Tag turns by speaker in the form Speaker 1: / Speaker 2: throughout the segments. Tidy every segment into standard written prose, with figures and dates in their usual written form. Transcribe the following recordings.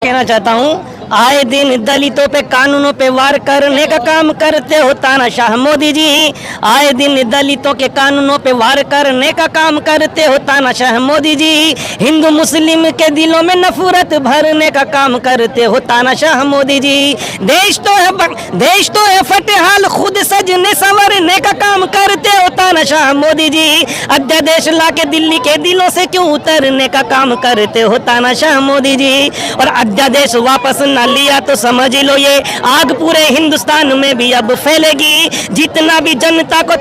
Speaker 1: कहना चाहता हूँ, आए दिन दलितों पे कानूनों पे वार करने का काम करते हो तानाशाह मोदी जी। आए दिन दलितों के कानूनों पे वार करने का काम करते हो तानाशाह मोदी जी। हिंदू मुस्लिम के दिलों में नफरत भरने का काम करते हो तानाशाह मोदी जी। देश तो है फटेहाल, खुद सजने संवरने का काम करते हो तानाशाह मोदी जी। अध्यादेश ला के दिल्ली के दिलों से क्यों उतरने का काम करते हो तानाशाह मोदी जी। और अध्यादेश वापस न लिया तो समझ लो ये आग पूरे हिंदुस्तान में भी अब फैलेगी। जितना भी जनता को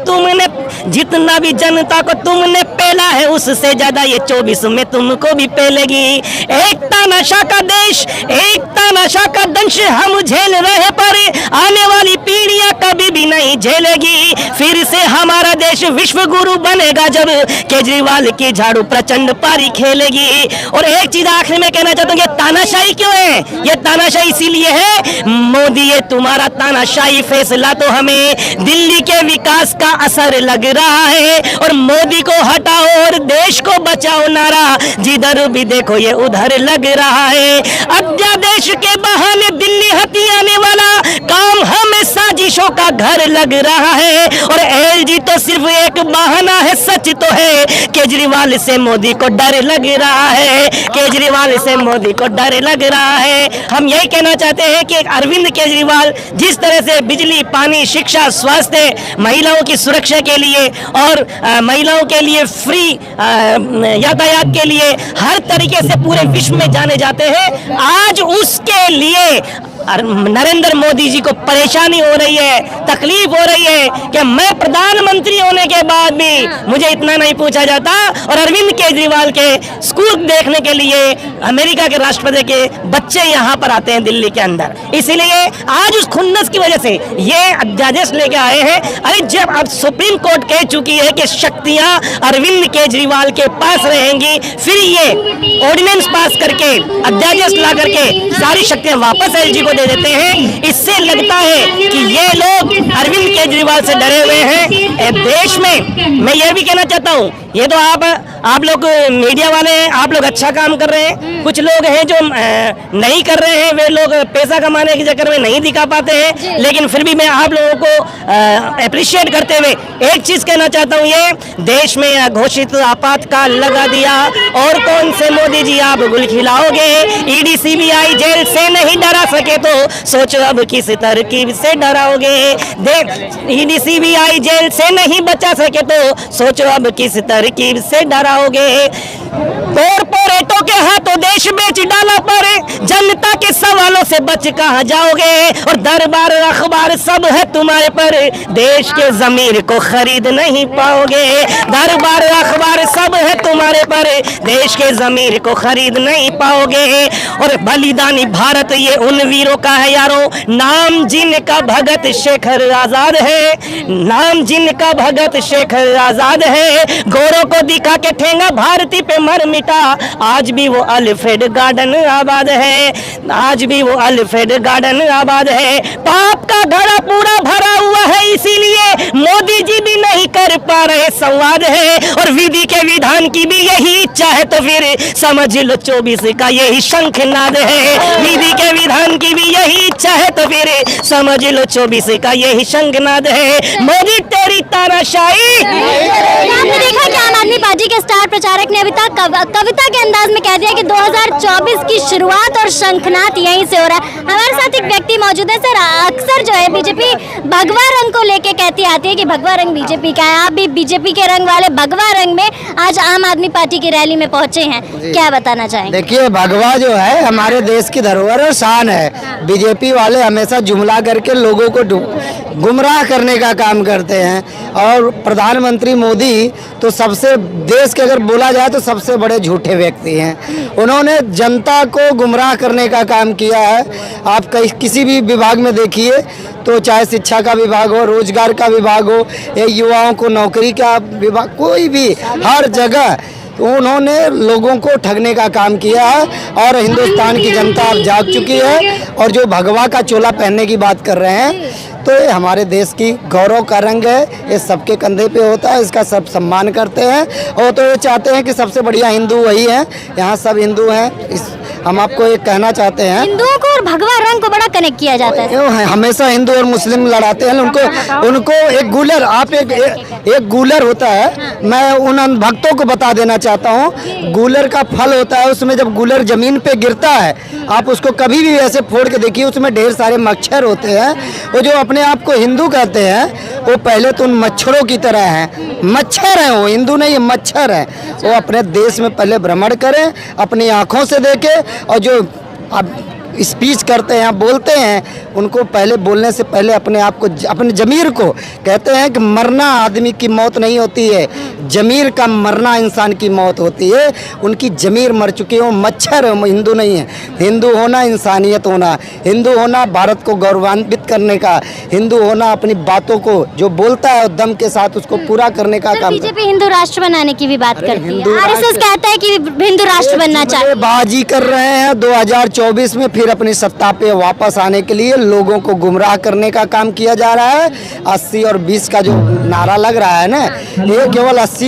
Speaker 1: तुमने पेला है उससे ज्यादा ये 24 में तुमको भी पेलेगी। एक तानाशाह का देश, एक तानाशाह का दंश हम झेल रहे पर आने वाली पीढ़ियां कभी भी नहीं झेलेगी। फिर से हमारा देश विश्व गुरु बनेगा जब केजरीवाल की झाड़ू प्रचंड पारी खेलेगी। और एक चीज आखिर में कहना चाहता हूँ, ये तानाशाही क्यों है? ये तानाशाही इसीलिए है, मोदी ये तुम्हारा तानाशाही फैसला तो हमें दिल्ली के विकास का असर लग रहा है। और मोदी को हटाओ और देश को बचाओ नारा जिधर भी देखो ये उधर लग रहा है। अध्यादेश के बहाने दिल्ली हथियाने वाला काम हमें साजिशों का घर लग रहा है। और एलजी तो सिर्फ एक बहाना है, सच तो है केजरीवाल से मोदी को डर लग रहा है। केजरीवाल से मोदी को डर लग रहा है। हम यही कहना चाहते हैं कि अरविंद केजरीवाल जिस तरह से बिजली, पानी, शिक्षा, स्वास्थ्य, महिलाओं की सुरक्षा के लिए और महिलाओं के लिए फ्री यातायात के लिए हर तरीके से पूरे विश्व में जाने जाते हैं, आज उसके लिए नरेंद्र मोदी जी को परेशानी हो रही है, तकलीफ हो रही है कि मैं प्रधानमंत्री होने के बाद भी मुझे इतना नहीं पूछा जाता। और अरविंद केजरीवाल के स्कूल देखने के लिए अमेरिका के राष्ट्रपति के बच्चे यहाँ पर आते हैं दिल्ली के अंदर। इसीलिए आज उस खुन्नस की वजह से ये अध्यादेश लेके आए हैं। अरे जब अब सुप्रीम कोर्ट कह चुकी है कि शक्तियां अरविंद केजरीवाल के पास रहेंगी, फिर ये ऑर्डिनेंस पास करके अध्यादेश ला करके सारी शक्तियां वापस एलजी दे देते हैं। इससे लगता है कि ये लोग अरविंद केजरीवाल से डरे हुए हैं। देश में मैं ये भी कहना चाहता हूँ, ये तो आप लोग मीडिया वाले हैं, आप लोग अच्छा काम कर रहे हैं। कुछ लोग हैं जो नहीं कर रहे हैं, वे लोग पैसा कमाने के चक्कर में नहीं दिखा पाते हैं। लेकिन फिर भी मैं आप लोगों को अप्रिशिएट करते हुए एक चीज कहना चाहता हूँ, ये देश में घोषित आपातकाल लगा दिया और कौन से मोदी जी आप गुल खिलाओगे। ईडी सीबीआई जेल से नहीं डरा सके तो सोचो अब किस तरकीब से डराओगे। ईडी सीबीआई जेल से नहीं बचा सके तो सोचो अब किस तरकीब से डराओगे। कॉर्पोरेटों के हाथों देश बेच डाला पर जनता के सवालों से बच कहां जाओगे। और दरबार अखबार सब है तुम्हारे पर देश के जमीर को खरीद नहीं पाओगे। दरबार अखबार सब है तुम्हारे पर देश के जमीर को खरीद नहीं पाओगे। और बलिदानी भारत ये उन वीरों का है यारों, नाम जिनका भगत शेखर आजाद है, नाम जिनका भगत शेखर आजाद है। गोरों को दिखा के ठेंगा भारती पे मर मिटा, आज भी वो अल्फ्रेड गार्डन आबाद है, आज भी वो अल्फ्रेड गार्डन आबाद है। पाप का घड़ा पूरा भरा हुआ है, इसीलिए मोदी जी भी नहीं कर पा रहे संवाद है। और विधि के विधान की भी यही इच्छा है तो फिर समझ लो 24 का यही शंखनाद है। विधि के विधान की भी यही इच्छा है तो फिर समझ लो 24 का यही शंखनाद है। मोदी तेरी तानाशाही।
Speaker 2: आपने देखा कि आम आदमी पार्टी के स्टार प्रचारक ने अभी तक कविता के अंदाज में कह दिया कि 2024 की शुरुआत और शंखनाद यहीं से हो रहा है। हमारे साथ एक व्यक्ति मौजूद है। सर, अक्सर जो है बीजेपी भगवा रंग को लेके कहती आती है कि भगवा रंग बीजेपी का है। आप भी बीजेपी के रंग वाले भगवा रंग में आज आम आदमी पार्टी की रैली में पहुंचे हैं, क्या बताना चाहेंगे?
Speaker 3: देखिए, भगवा जो है हमारे देश की धरोहर और शान है। बीजेपी वाले हमेशा जुमला करके लोगों को गुमराह करने का काम करते हैं। और प्रधानमंत्री मोदी तो सबसे, देश के अगर बोला जाए तो सबसे बड़े झूठे व्यक्ति हैं। उन्होंने जनता को गुमराह करने का काम किया है। आप किसी भी विभाग में देखिए तो चाहे शिक्षा का विभाग हो, रोजगार का विभाग हो, या युवाओं को नौकरी का विभाग, कोई भी हर जगह उन्होंने लोगों को ठगने का काम किया है। और हिंदुस्तान की जनता अब जाग चुकी है। और जो भगवा का चोला पहनने की बात कर रहे हैं तो ये हमारे देश की गौरव का रंग है। ये सबके कंधे पे होता है, इसका सब सम्मान करते हैं। और तो ये चाहते हैं कि सबसे बढ़िया हिंदू वही है, यहाँ सब हिंदू हैं। हम आपको एक कहना चाहते हैं,
Speaker 2: हिंदुओं को और भगवा रंग को बड़ा कनेक्ट किया जाता है।
Speaker 3: क्यों है हमेशा हिंदू और मुस्लिम लड़ाते हैं उनको एक गूलर, आप एक गूलर होता है, मैं उन भक्तों को बता देना चाहता हूँ, गूलर का फल होता है, उसमें जब गूलर जमीन पे गिरता है आप उसको कभी भी ऐसे फोड़ के देखिए, उसमें ढेर सारे मच्छर होते हैं। वो जो अपने आप को हिंदू कहते हैं वो पहले तो उन मच्छरों की तरह हैं, मच्छर हैं, वो हिंदू नहीं, मच्छर हैं। वो अपने देश में पहले भ्रमण करें, अपनी आँखों से देखें, और जो अब स्पीच करते हैं, बोलते हैं, उनको पहले बोलने से पहले अपने आप को, अपने जमीर को, कहते हैं कि मरना आदमी की मौत नहीं होती है, जमीर का मरना इंसान की मौत होती है। उनकी जमीर मर चुकी है, वो मच्छर है, वो हिंदू नहीं है। हिंदू होना इंसानियत होना, हिंदू होना भारत को गौरवान्वित करने का, हिंदू होना अपनी बातों को जो बोलता है दम के साथ उसको पूरा करने का काम।
Speaker 2: बीजेपी हिंदू राष्ट्र बनाने की भी बात करती है,
Speaker 3: हिंदू
Speaker 2: आरएसएस कहता है कि हिंदू राष्ट्र बनना चाहिए।
Speaker 3: बाजी कर रहे हैं 2024 में, फिर अपनी सत्ता पे वापस आने के लिए लोगों को गुमराह करने का काम किया जा रहा है। 80 और 20 का जो नारा लग रहा है ना, ये केवल 80